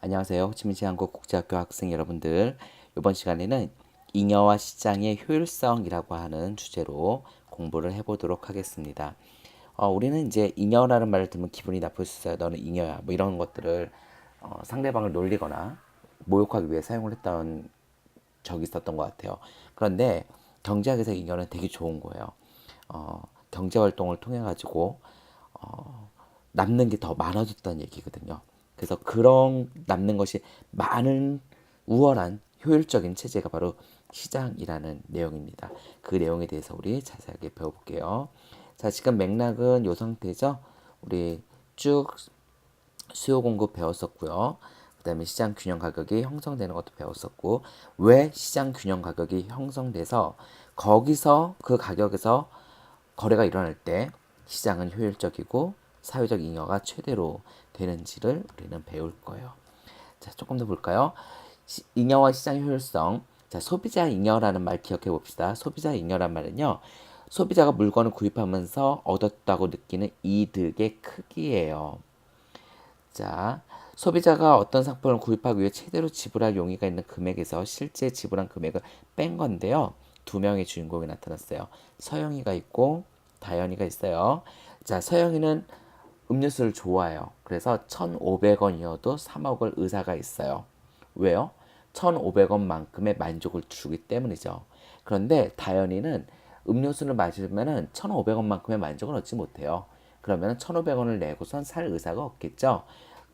안녕하세요. 호치민시 한국국제학교 학생 여러분들. 이번 시간에는 잉여와 시장의 효율성이라고 하는 주제로 공부를 해보도록 하겠습니다. 우리는 이제 잉여라는 말을 들으면 기분이 나쁠 수 있어요. 너는 잉여야. 뭐 이런 것들을 상대방을 놀리거나 모욕하기 위해 사용을 했던 적이 있었던 것 같아요. 그런데 경제학에서 잉여는 되게 좋은 거예요. 경제 활동을 통해 가지고 남는 게 더 많아졌다는 얘기거든요. 그래서 그런 남는 것이 많은 우월한 효율적인 체제가 바로 시장이라는 내용입니다. 그 내용에 대해서 우리 자세하게 배워볼게요. 자, 지금 맥락은 이 상태죠. 우리 쭉 수요 공급 배웠었고요. 그다음에 시장 균형 가격이 형성되는 것도 배웠었고, 왜 시장 균형 가격이 형성돼서 거기서 그 가격에서 거래가 일어날 때 시장은 효율적이고 사회적 잉여가 최대로 되는지를 우리는 배울 거예요. 자, 조금 더 볼까요? 잉여와 시장 효율성. 자, 소비자 잉여라는 말 기억해 봅시다. 소비자 잉여란 말은요, 소비자가 물건을 구입하면서 얻었다고 느끼는 이득의 크기예요. 자, 소비자가 어떤 상품을 구입하기 위해 최대로 지불할 용의가 있는 금액에서 실제 지불한 금액을 뺀 건데요. 두 명의 주인공이 나타났어요. 서영이가 있고 다현이가 있어요. 자, 서영이는 음료수를 좋아해요. 그래서 1,500원이어도 사 먹을 의사가 있어요. 왜요? 1,500원만큼의 만족을 주기 때문이죠. 그런데 다현이는 음료수를 마시면은 1,500원만큼의 만족을 얻지 못해요. 그러면 1,500원을 내고선 살 의사가 없겠죠.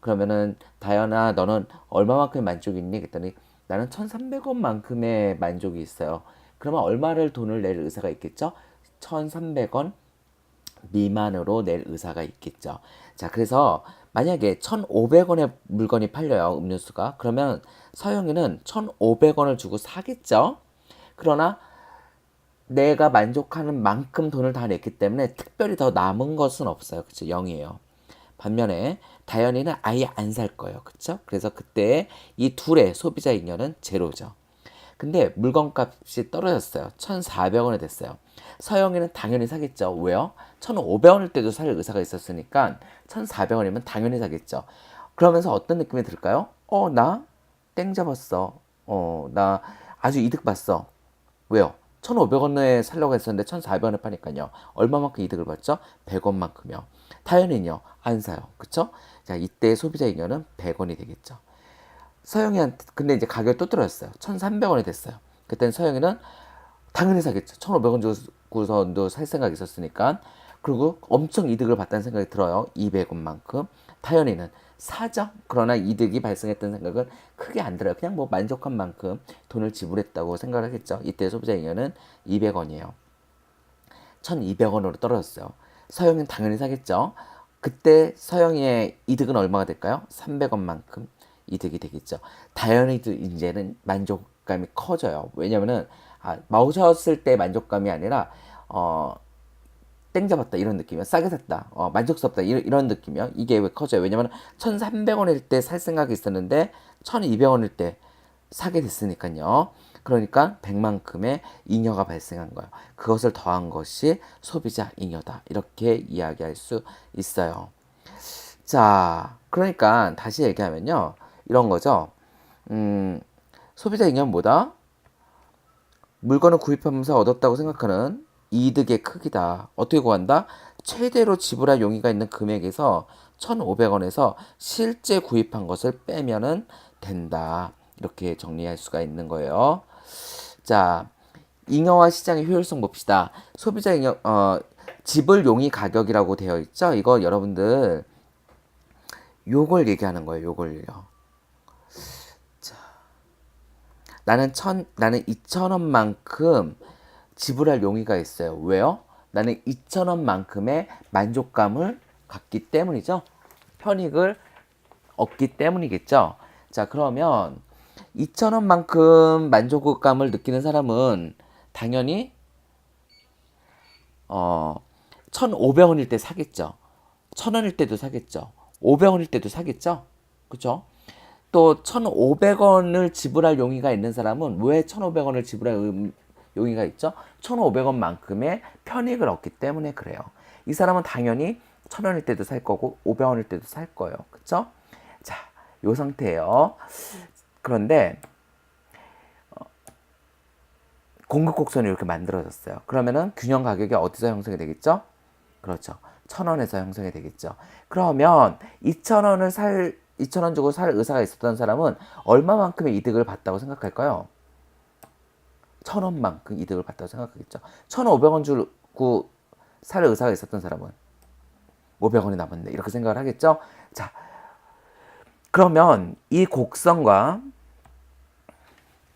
그러면은 다현아, 너는 얼마만큼의 만족이 있니? 그랬더니 나는 1,300원만큼의 만족이 있어요. 그러면 얼마를 돈을 낼 의사가 있겠죠? 1,300원 미만으로 낼 의사가 있겠죠. 자, 그래서 만약에 1,500원의 물건이 팔려요, 음료수가. 그러면 서영이는 1,500원을 주고 사겠죠. 그러나 내가 만족하는 만큼 돈을 다 냈기 때문에 특별히 더 남은 것은 없어요. 그쵸? 0이에요. 반면에 다현이는 아예 안 살 거예요. 그쵸? 그래서 그때 이 둘의 소비자 잉여는 제로죠. 근데 물건값이 떨어졌어요. 1,400원이 됐어요. 서영이는 당연히 사겠죠. 왜요? 1,500원일 때도 살 의사가 있었으니까 1,400원이면 당연히 사겠죠. 그러면서 어떤 느낌이 들까요? 나 땡 잡았어. 나 아주 이득 봤어. 왜요? 1,500원에 살려고 했었는데 1,400원에 파니까요. 얼마만큼 이득을 봤죠? 100원만큼요. 타연은요? 안 사요. 그쵸? 자, 이때 소비자 잉여는 100원이 되겠죠. 서영이한테 근데 이제 가격이 또 떨어졌어요. 1,300원이 됐어요. 그때는 서영이는 당연히 사겠죠. 1,500원 주고서도 살 생각이 있었으니까. 그리고 엄청 이득을 봤다는 생각이 들어요. 200원만큼. 타연이는 사죠. 그러나 이득이 발생했다는 생각은 크게 안 들어요. 그냥 뭐 만족한 만큼 돈을 지불했다고 생각을 하겠죠. 이때 소비자 잉여는 200원이에요. 1,200원으로 떨어졌어요. 서영이는 당연히 사겠죠. 그때 서영이의 이득은 얼마가 될까요? 300원만큼 이득이 되겠죠. 다현이도 이제는 만족감이 커져요. 왜냐면은 마우셨을 때 만족감이 아니라 땡 잡았다 이런 느낌이야. 싸게 샀다. 만족스럽다 이런 느낌이야. 이게 왜 커져요? 왜냐면 1,300원일 때 살 생각이 있었는데 1,200원일 때 사게 됐으니까요. 그러니까 100만큼의 잉여가 발생한 거예요. 그것을 더한 것이 소비자 잉여다. 이렇게 이야기할 수 있어요. 자, 그러니까 다시 얘기하면요. 이런 거죠. 소비자 잉여는 뭐다? 물건을 구입하면서 얻었다고 생각하는 이득의 크기다. 어떻게 구한다? 최대로 지불할 용의가 있는 금액에서 1,500원에서 실제 구입한 것을 빼면은 된다. 이렇게 정리할 수가 있는 거예요. 자, 잉여와 시장의 효율성 봅시다. 소비자 잉여, 지불 용의 가격이라고 되어 있죠? 이거 여러분들 요걸 얘기하는 거예요. 요걸요. 나는 2,000원만큼 지불할 용의가 있어요. 왜요? 나는 2,000원만큼의 만족감을 갖기 때문이죠. 편익을 얻기 때문이겠죠. 자, 그러면 2,000원만큼 만족감을 느끼는 사람은 당연히 1,500원일 때 사겠죠. 1,000원일 때도 사겠죠. 500원일 때도 사겠죠. 그죠? 또 1,500원을 지불할 용의가 있는 사람은 왜 1,500원을 지불할 용의가 있죠? 1,500원만큼의 편익을 얻기 때문에 그래요. 이 사람은 당연히 1,000원일 때도 살 거고 500원일 때도 살 거예요. 그쵸? 자, 요 상태예요. 그런데 공급 곡선이 이렇게 만들어졌어요. 그러면은 균형 가격이 어디서 형성이 되겠죠? 그렇죠. 1,000원에서 형성이 되겠죠. 그러면 2,000원 주고 살 의사가 있었던 사람은 얼마만큼의 이득을 봤다고 생각할까요? 1,000원만큼 이득을 봤다고 생각하겠죠. 1,500원 주고 살 의사가 있었던 사람은 500원이 남았네. 이렇게 생각을 하겠죠. 자, 그러면 이 곡선과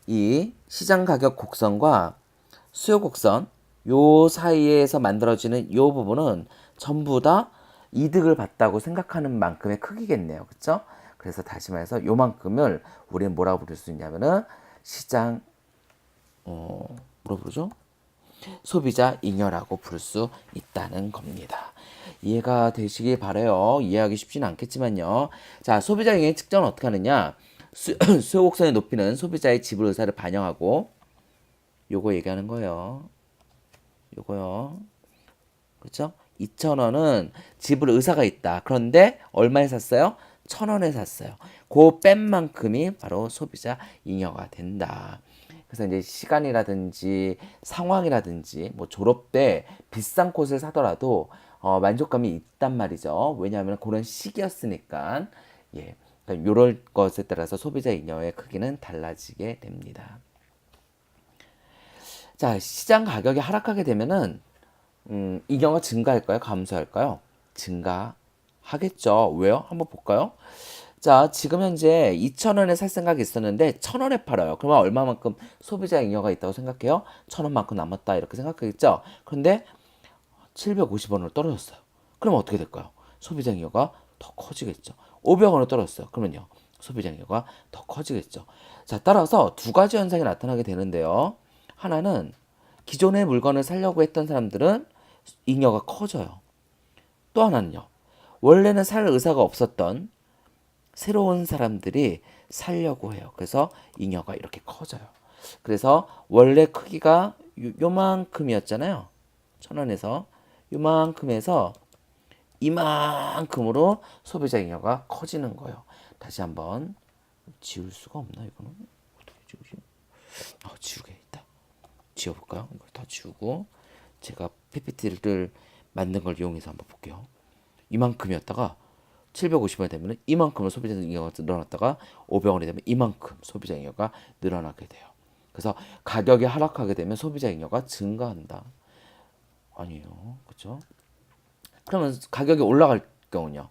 이 시장 가격 곡선과 수요 곡선 요 사이에서 만들어지는 요 부분은 전부 다 이득을 봤다고 생각하는 만큼의 크기겠네요. 그렇죠? 그래서 다시 말해서 요만큼을 우리는 뭐라고 부를 수 있냐면은 시장 뭐라고 부르죠? 소비자 잉여라고 부를 수 있다는 겁니다. 이해가 되시길 바라요. 이해하기 쉽지는 않겠지만요. 자, 소비자 잉여 측정은 어떻게 하느냐? 수요 곡선의 높이는 소비자의 지불 의사를 반영하고 요거 얘기하는 거예요. 요거요. 그렇죠? 2,000원은 지불 의사가 있다. 그런데 얼마에 샀어요? 1,000원에 샀어요. 그 뺀 만큼이 바로 소비자 잉여가 된다. 그래서 이제 시간이라든지 상황이라든지 뭐 졸업 때 비싼 꽃을 사더라도 만족감이 있단 말이죠. 왜냐하면 그런 시기였으니까. 예. 그러니까 이런 것에 따라서 소비자 잉여의 크기는 달라지게 됩니다. 자, 시장 가격이 하락하게 되면은 잉여가 증가할까요? 감소할까요? 증가하겠죠. 왜요? 한번 볼까요? 자, 지금 현재 2,000원에 살 생각이 있었는데 1,000원에 팔아요. 그러면 얼마만큼 소비자 잉여가 있다고 생각해요? 1,000원만큼 남았다 이렇게 생각하겠죠. 그런데 750원으로 떨어졌어요. 그럼 어떻게 될까요? 소비자 잉여가 더 커지겠죠. 500원으로 떨어졌어요. 그러면요. 소비자 잉여가 더 커지겠죠. 자, 따라서 두 가지 현상이 나타나게 되는데요. 하나는 기존의 물건을 사려고 했던 사람들은 잉여가 커져요. 또 하나는요. 원래는 살 의사가 없었던 새로운 사람들이 살려고 해요. 그래서 잉여가 이렇게 커져요. 그래서 원래 크기가 요만큼이었잖아요. 1,000원에서 요만큼에서 이만큼으로 소비자 잉여가 커지는 거예요. 다시 한번 지울 수가 없나 이거는? 어떻게 지우지? 지우게 있다. 지워볼까요? 이걸 다 지우고 제가 PPT를 만든 걸 이용해서 한번 볼게요. 이만큼이었다가 750원이 되면 이만큼을 소비자 잉여가 늘어났다가 500원이 되면 이만큼 소비자 잉여가 늘어나게 돼요. 그래서 가격이 하락하게 되면 소비자 잉여가 증가한다. 아니에요. 그렇죠? 그러면 가격이 올라갈 경우는요.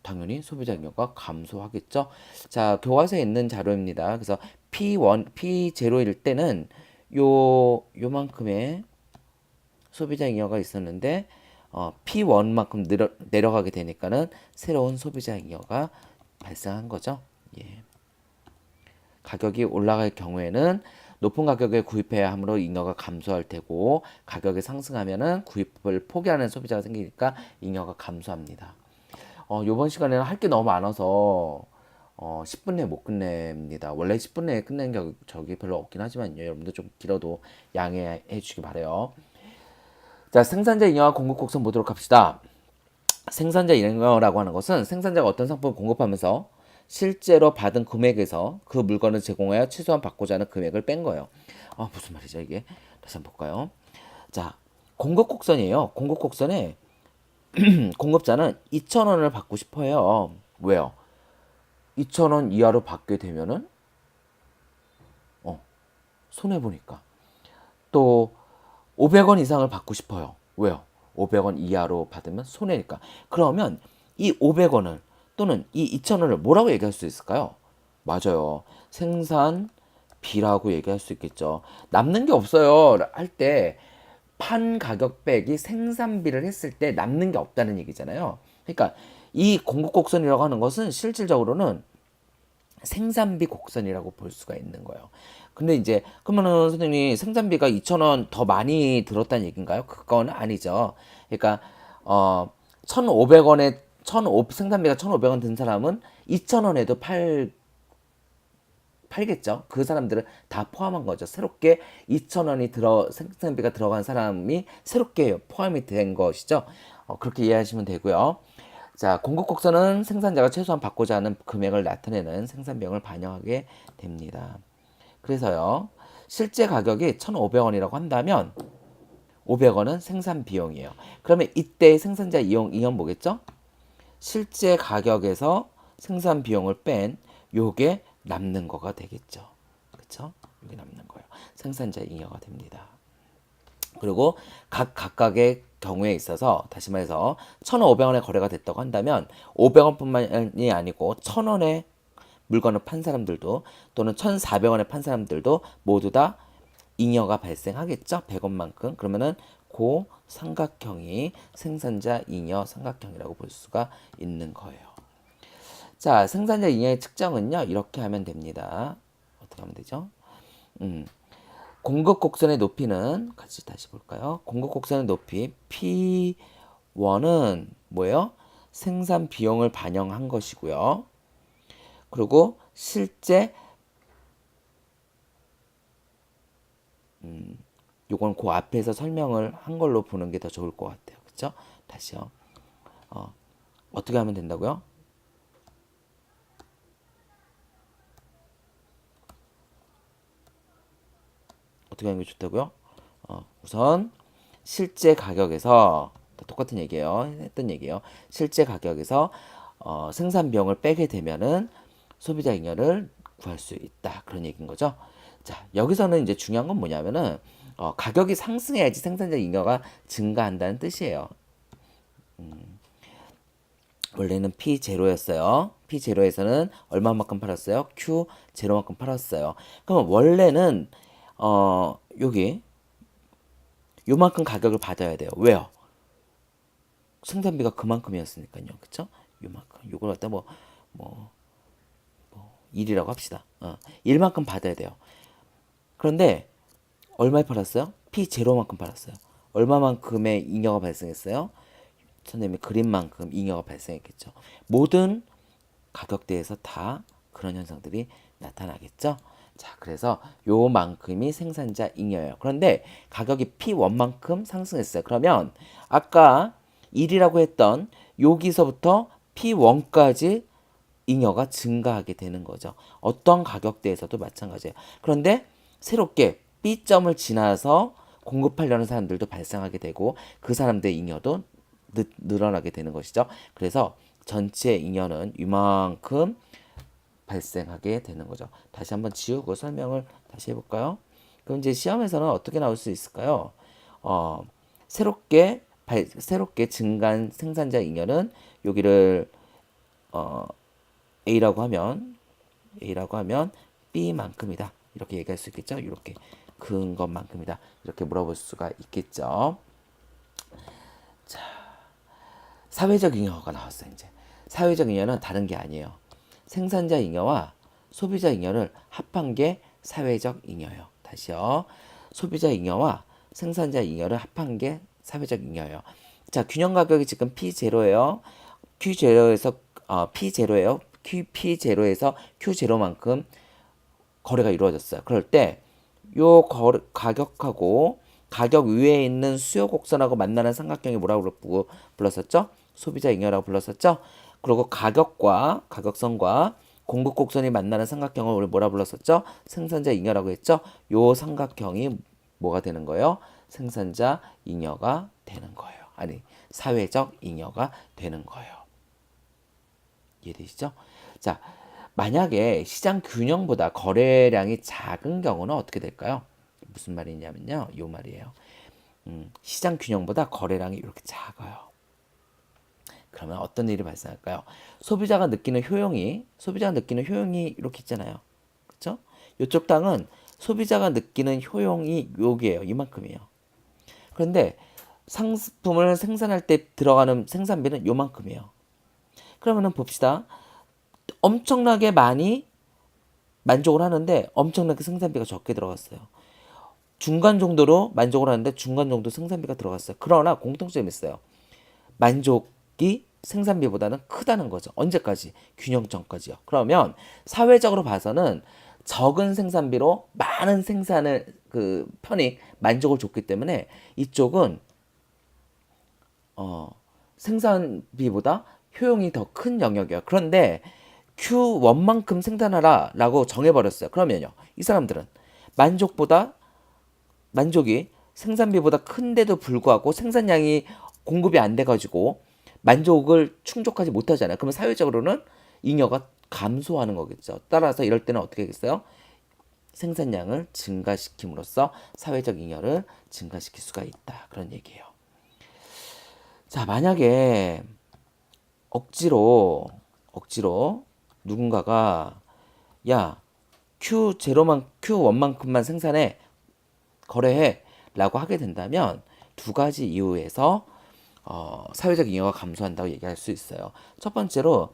당연히 소비자 잉여가 감소하겠죠. 자, 교과서에 있는 자료입니다. 그래서 P0일 때는 요만큼의 소비자 잉여가 있었는데 P1만큼 내려가게 되니까는 새로운 소비자 잉여가 발생한 거죠. 예. 가격이 올라갈 경우에는 높은 가격에 구입해야 하므로 잉여가 감소할 테고 가격이 상승하면은 구입을 포기하는 소비자가 생기니까 잉여가 감소합니다. 이번 시간에는 할 게 너무 많아서 10분 내에 못 끝냅니다. 원래 10분 내에 끝내는 적이 별로 없긴 하지만요. 여러분들 좀 길어도 양해해 주시기 바래요. 자, 생산자 잉여와 공급 곡선 보도록 합시다. 생산자 잉여라고 하는 것은 생산자가 어떤 상품을 공급하면서 실제로 받은 금액에서 그 물건을 제공하여 최소한 받고자 하는 금액을 뺀 거예요. 무슨 말이죠 이게? 다시 한번 볼까요? 자, 공급 곡선이에요. 공급 곡선에 공급자는 2,000원을 받고 싶어요. 왜요? 2,000원 이하로 받게 되면은 손해 보니까. 또 500원 이상을 받고 싶어요. 왜요? 500원 이하로 받으면 손해니까. 그러면 이 500원을 또는 이 2,000원을 뭐라고 얘기할 수 있을까요? 맞아요. 생산비라고 얘기할 수 있겠죠. 남는 게 없어요. 할 때 판 가격 빼기 생산비를 했을 때 남는 게 없다는 얘기잖아요. 그러니까 이 공급 곡선이라고 하는 것은 실질적으로는 생산비 곡선이라고 볼 수가 있는 거예요. 근데 이제 그러면은 선생님 생산비가 2,000원 더 많이 들었다는 얘기인가요? 그건 아니죠. 그러니까 1,500원에 생산비가 1,500원 든 사람은 2,000원에도 팔겠죠. 그 사람들은 다 포함한 거죠. 새롭게 2,000원이 생산비가 들어간 사람이 새롭게 포함이 된 것이죠. 그렇게 이해하시면 되고요. 자, 공급곡선은 생산자가 최소한 받고자 하는 금액을 나타내는 생산 비용을 반영하게 됩니다. 그래서요, 실제 가격이 1,500원이라고 한다면 500원은 생산 비용이에요. 그러면 이때 생산자 이용 뭐겠죠? 실제 가격에서 생산 비용을 뺀 요게 남는 거가 되겠죠. 그렇죠? 요게 남는 거예요. 생산자 잉여가 됩니다. 그리고 각각의 경우에 있어서 다시 말해서 1,500원에 거래가 됐다고 한다면 500원뿐만이 아니고 1,000원에 물건을 판 사람들도 또는 1,400원에 판 사람들도 모두 다 잉여가 발생하겠죠. 100원만큼. 그러면은 그 삼각형이 생산자 잉여 삼각형이라고 볼 수가 있는 거예요. 자, 생산자 잉여의 측정은요. 이렇게 하면 됩니다. 어떻게 하면 되죠? 공급 곡선의 높이는 같이 다시 볼까요? 공급 곡선의 높이 P1은 뭐예요? 생산 비용을 반영한 것이고요. 그리고 실제 요건 그 앞에서 설명을 한 걸로 보는 게 더 좋을 것 같아요. 그렇죠? 다시요. 어떻게 하면 된다고요? 어떻게 하는 게 좋다고요? 우선 실제 가격에서 똑같은 얘기예요. 했던 얘기예요. 실제 가격에서 생산 비용을 빼게 되면은 소비자 잉여를 구할 수 있다. 그런 얘기인 거죠. 자, 여기서는 이제 중요한 건 뭐냐면은 가격이 상승해야지 생산자 잉여가 증가한다는 뜻이에요. 원래는 P0였어요. P0에서는 얼마만큼 팔았어요? Q0만큼 팔았어요. 그럼 원래는 여기 요만큼 가격을 받아야 돼요. 왜요? 생산비가 그만큼이었으니까요. 그쵸? 요만큼. 요걸 갖다 뭐 1이라고 합시다. 1만큼 받아야 돼요. 그런데 얼마에 팔았어요? P0만큼 팔았어요. 얼마만큼의 잉여가 발생했어요? 선생님이 그린 만큼 잉여가 발생했겠죠. 모든 가격대에서 다 그런 현상들이 나타나겠죠. 자, 그래서 요만큼이 생산자 잉여예요. 그런데 가격이 P1만큼 상승했어요. 그러면 아까 1이라고 했던 여기서부터 P1까지 잉여가 증가하게 되는 거죠. 어떤 가격대에서도 마찬가지예요. 그런데 새롭게 B점을 지나서 공급하려는 사람들도 발생하게 되고 그 사람들의 잉여도 늘어나게 되는 것이죠. 그래서 전체 잉여는 이만큼 발생하게 되는 거죠. 다시 한번 지우고 설명을 다시 해볼까요? 그럼 이제 시험에서는 어떻게 나올 수 있을까요? 새롭게 증가한 생산자 잉여는 여기를 A라고 하면 B만큼이다. 이렇게 얘기할 수 있겠죠? 이렇게 큰 것만큼이다. 이렇게 물어볼 수가 있겠죠. 자, 사회적 잉여가 나왔어요. 이제 사회적 잉여는 다른 게 아니에요. 생산자 잉여와 소비자 잉여를 합한 게 사회적 잉여예요. 다시요. 소비자 잉여와 생산자 잉여를 합한 게 사회적 잉여예요. 자, 균형 가격이 지금 P0예요. Q0에서 P0예요. P0에서 Q0만큼 거래가 이루어졌어요. 그럴 때 요 가격하고 가격 위에 있는 수요 곡선하고 만나는 삼각형이 뭐라고 불렀었죠? 소비자 잉여라고 불렀었죠? 그리고 가격선과 공급 곡선이 만나는 삼각형을 우리 뭐라 불렀었죠? 생산자 잉여라고 했죠? 요 삼각형이 뭐가 되는 거예요? 생산자 잉여가 되는 거예요. 아니, 사회적 잉여가 되는 거예요. 이해되시죠? 자, 만약에 시장 균형보다 거래량이 작은 경우는 어떻게 될까요? 무슨 말이냐면요. 요 말이에요. 시장 균형보다 거래량이 이렇게 작아요. 그러면 어떤 일이 발생할까요? 소비자가 느끼는 효용이 이렇게 있잖아요. 그렇죠? 이쪽 땅은 소비자가 느끼는 효용이 여기에요. 이만큼이에요. 그런데 상품을 생산할 때 들어가는 생산비는 요만큼이에요. 그러면은 봅시다. 엄청나게 많이 만족을 하는데 엄청나게 생산비가 적게 들어갔어요. 중간 정도로 만족을 하는데 중간 정도 생산비가 들어갔어요. 그러나 공통점이 있어요. 만족이 생산비보다는 크다는 거죠. 언제까지? 균형점까지요. 그러면 사회적으로 봐서는 적은 생산비로 많은 생산을 편익 만족을 줬기 때문에 이쪽은 생산비보다 효용이 더 큰 영역이에요. 그런데 Q1만큼 생산하라 라고 정해버렸어요. 그러면요, 이 사람들은 만족보다 만족이 생산비보다 큰데도 불구하고 생산량이 공급이 안 돼가지고 만족을 충족하지 못하잖아요. 그러면 사회적으로는 잉여가 감소하는 거겠죠. 따라서 이럴 때는 어떻게 하겠어요? 생산량을 증가시킴으로써 사회적 잉여를 증가시킬 수가 있다. 그런 얘기예요. 자, 만약에 억지로 누군가가 야, Q1만큼만 생산해, 거래해 라고 하게 된다면 두 가지 이유에서 사회적 잉여가 감소한다고 얘기할 수 있어요. 첫 번째로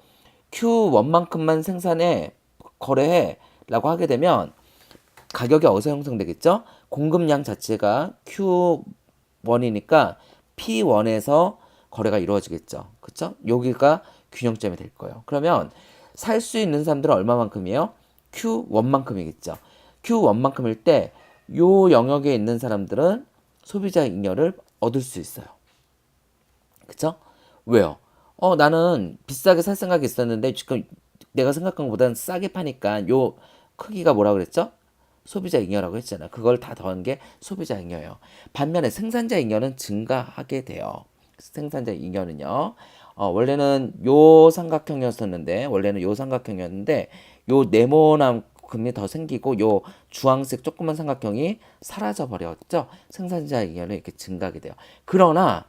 Q1만큼만 생산해, 거래해 라고 하게 되면 가격이 어디서 형성되겠죠? 공급량 자체가 Q1이니까 P1에서 거래가 이루어지겠죠. 그쵸? 여기가 균형점이 될 거예요. 그러면 살 수 있는 사람들은 얼마만큼이에요? Q1만큼이겠죠. Q1만큼일 때 요 영역에 있는 사람들은 소비자 잉여를 얻을 수 있어요. 그쵸? 왜요? 나는 비싸게 살 생각이 있었는데 지금 내가 생각한 것보다는 싸게 파니까 요 크기가 뭐라 그랬죠? 소비자 잉여라고 했잖아. 그걸 다 더한 게 소비자 잉여예요. 반면에 생산자 잉여는 증가하게 돼요. 생산자 잉여는요. 원래는 요 삼각형이었었는데 요 네모난금이 더 생기고 요 주황색 조그만 삼각형이 사라져 버렸죠. 생산자 잉여는 이렇게 증가하게 돼요. 그러나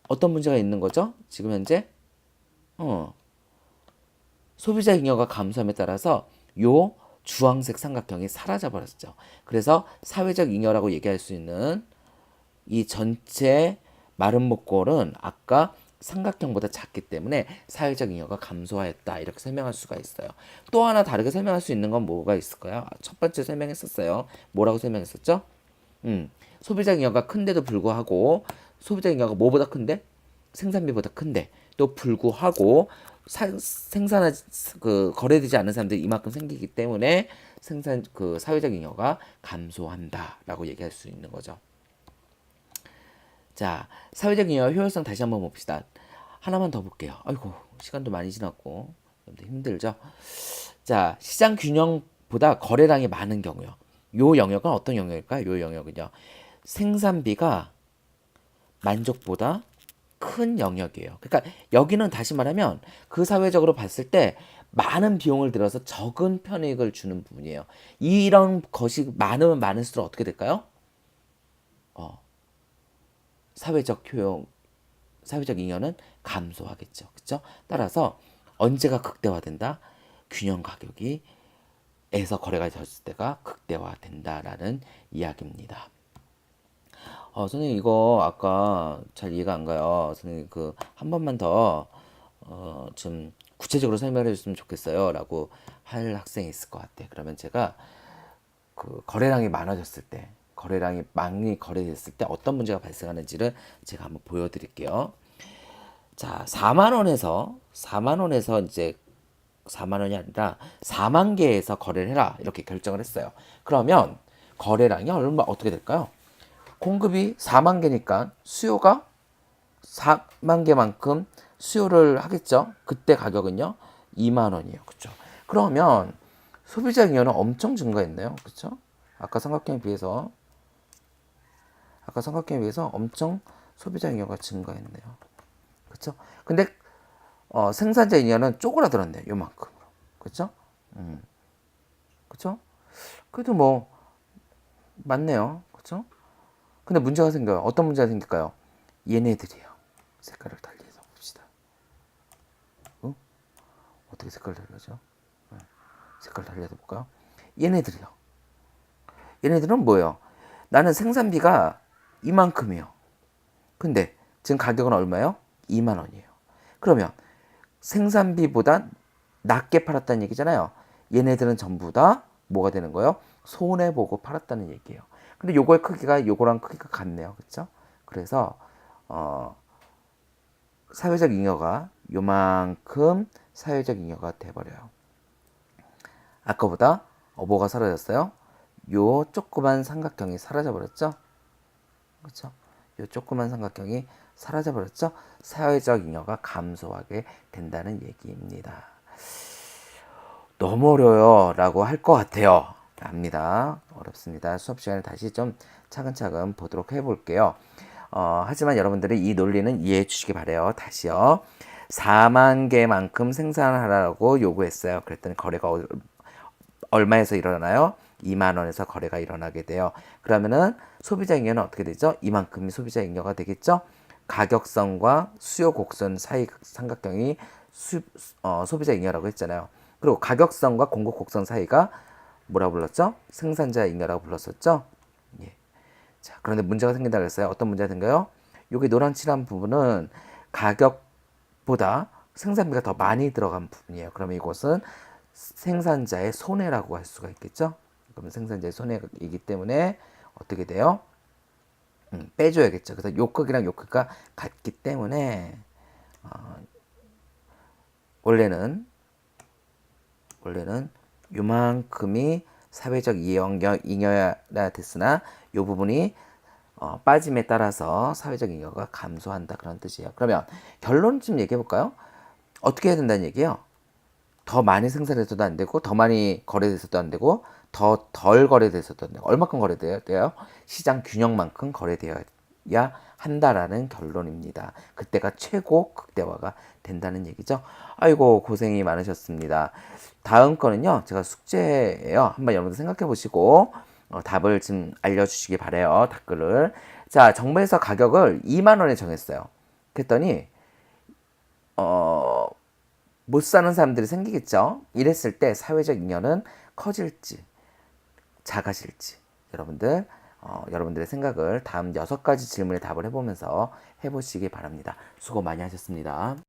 어떤 문제가 있는 거죠? 지금 현재 어, 소비자 잉여가 감소함에 따라서 요 주황색 삼각형이 사라져 버렸죠. 그래서 사회적 잉여라고 얘기할 수 있는 이 전체 마름 목골은 아까 삼각형보다 작기 때문에 사회적 잉여가 감소하였다 이렇게 설명할 수가 있어요. 또 하나 다르게 설명할 수 있는 건 뭐가 있을까요? 첫 번째 설명했었어요. 뭐라고 설명했었죠? 소비자 잉여가 큰데도 불구하고 소비자 잉여가 뭐보다 큰데? 생산비보다 큰데 또 불구하고 생산하 거래되지 않는 사람들이 이만큼 생기기 때문에 사회적 잉여가 감소한다라고 얘기할 수 있는 거죠. 자, 사회적 잉여 효율성 다시 한번 봅시다. 하나만 더 볼게요. 아이고, 시간도 많이 지났고 힘들죠. 자, 시장 균형보다 거래량이 많은 경우요. 요 영역은 어떤 영역일까요? 요 영역은요. 생산비가 만족보다 큰 영역이에요. 그러니까 여기는 다시 말하면 그 사회적으로 봤을 때 많은 비용을 들어서 적은 편익을 주는 부분이에요. 이런 것이 많으면 많을수록 어떻게 될까요? 사회적 효용, 사회적 잉여는 감소하겠죠. 그렇죠? 따라서 언제가 극대화된다? 균형 가격이 에서 거래가 되었을 때가 극대화된다라는 이야기입니다. 선생님 이거 아까 잘 이해가 안 가요. 선생님 그 한 번만 더 좀 구체적으로 설명해 줬으면 좋겠어요. 라고 할 학생이 있을 것 같아. 그러면 제가 그 거래량이 많아졌을 때, 거래량이 많이 거래됐을 때 어떤 문제가 발생하는지를 제가 한번 보여드릴게요. 자, 4만 원에서 이제 4만 원이 아니라 4만 개에서 거래를 해라 이렇게 결정을 했어요. 그러면 거래량이 얼마 어떻게 될까요? 공급이 4만 개니까 수요가 4만 개만큼 수요를 하겠죠. 그때 가격은요 2만 원이에요. 그렇죠? 그러면 소비자 잉여는 엄청 증가했네요. 그렇죠? 아까 삼각형에 비해서 엄청 소비자 잉여가 증가했네요. 그렇죠? 근데 생산자 잉여는 쪼그라들었네요. 요만큼으로. 그렇죠? 그렇죠? 그래도 뭐 맞네요. 그렇죠? 근데 문제가 생겨요. 어떤 문제가 생길까요? 얘네들이요. 색깔을 달리해서 봅시다. 어떻게 색깔을 달리하죠? 색깔 달리해서 볼까요? 얘네들이요. 얘네들은 뭐예요? 나는 생산비가 이만큼이요. 근데 지금 가격은 얼마예요? 2만 원이에요. 그러면 생산비보다 낮게 팔았다는 얘기잖아요. 얘네들은 전부 다 뭐가 되는 거예요? 손해보고 팔았다는 얘기예요. 근데 요거의 크기가 요거랑 크기가 같네요. 그렇죠? 그래서 사회적 잉여가 요만큼 사회적 잉여가 돼버려요. 아까보다 뭐가 사라졌어요? 요 조그만 삼각형이 사라져 버렸죠? 그렇죠? 요 조그만 삼각형이 사라져 버렸죠. 사회적 잉여가 감소하게 된다는 얘기입니다. 너무 어려워요 라고 할 것 같아요. 압니다. 어렵습니다. 수업 시간에 다시 좀 차근차근 보도록 해볼게요. 하지만 여러분들이 이 논리는 이해해 주시기 바래요. 다시요. 4만 개만큼 생산하라고 요구했어요. 그랬더니 거래가 얼마에서 일어나요? 2만 원에서 거래가 일어나게 돼요. 그러면은 소비자 잉여는 어떻게 되죠? 이만큼이 소비자 잉여가 되겠죠? 가격선과 수요 곡선 사이 삼각형이 소비자 잉여라고 했잖아요. 그리고 가격선과 공급 곡선 사이가 뭐라고 불렀죠? 생산자 잉여라고 불렀었죠? 예. 자, 그런데 문제가 생긴다고 했어요. 어떤 문제가 생겨요? 여기 노란 칠한 부분은 가격보다 생산비가 더 많이 들어간 부분이에요. 그러면 이곳은 생산자의 손해라고 할 수가 있겠죠? 그러면 생산자의 손해이기 때문에 어떻게 돼요? 빼줘야겠죠. 그래서 요 크기랑 요 크기가 같기 때문에 원래는 요만큼이 사회적 잉여야 됐으나 요 부분이 빠짐에 따라서 사회적 잉여가 감소한다 그런 뜻이에요. 그러면 결론 좀 얘기해 볼까요? 어떻게 해야 된다는 얘기예요? 더 많이 생산해서도 안 되고 더 많이 거래돼서도 안 되고 더 덜 거래돼서도 안 되고 얼마큼 거래돼야 돼요? 시장 균형만큼 거래되어야 한다라는 결론입니다. 그때가 최고 극대화가 된다는 얘기죠. 아이고 고생이 많으셨습니다. 다음 거는요 제가 숙제예요. 한번 여러분들 생각해 보시고 답을 좀 알려주시기 바래요. 댓글을. 자, 정부에서 가격을 2만 원에 정했어요. 그랬더니 못 사는 사람들이 생기겠죠. 이랬을 때 사회적 잉여는 커질지 작아질지 여러분들의 생각을 다음 6가지 질문에 답을 해보면서 해보시기 바랍니다. 수고 많이 하셨습니다.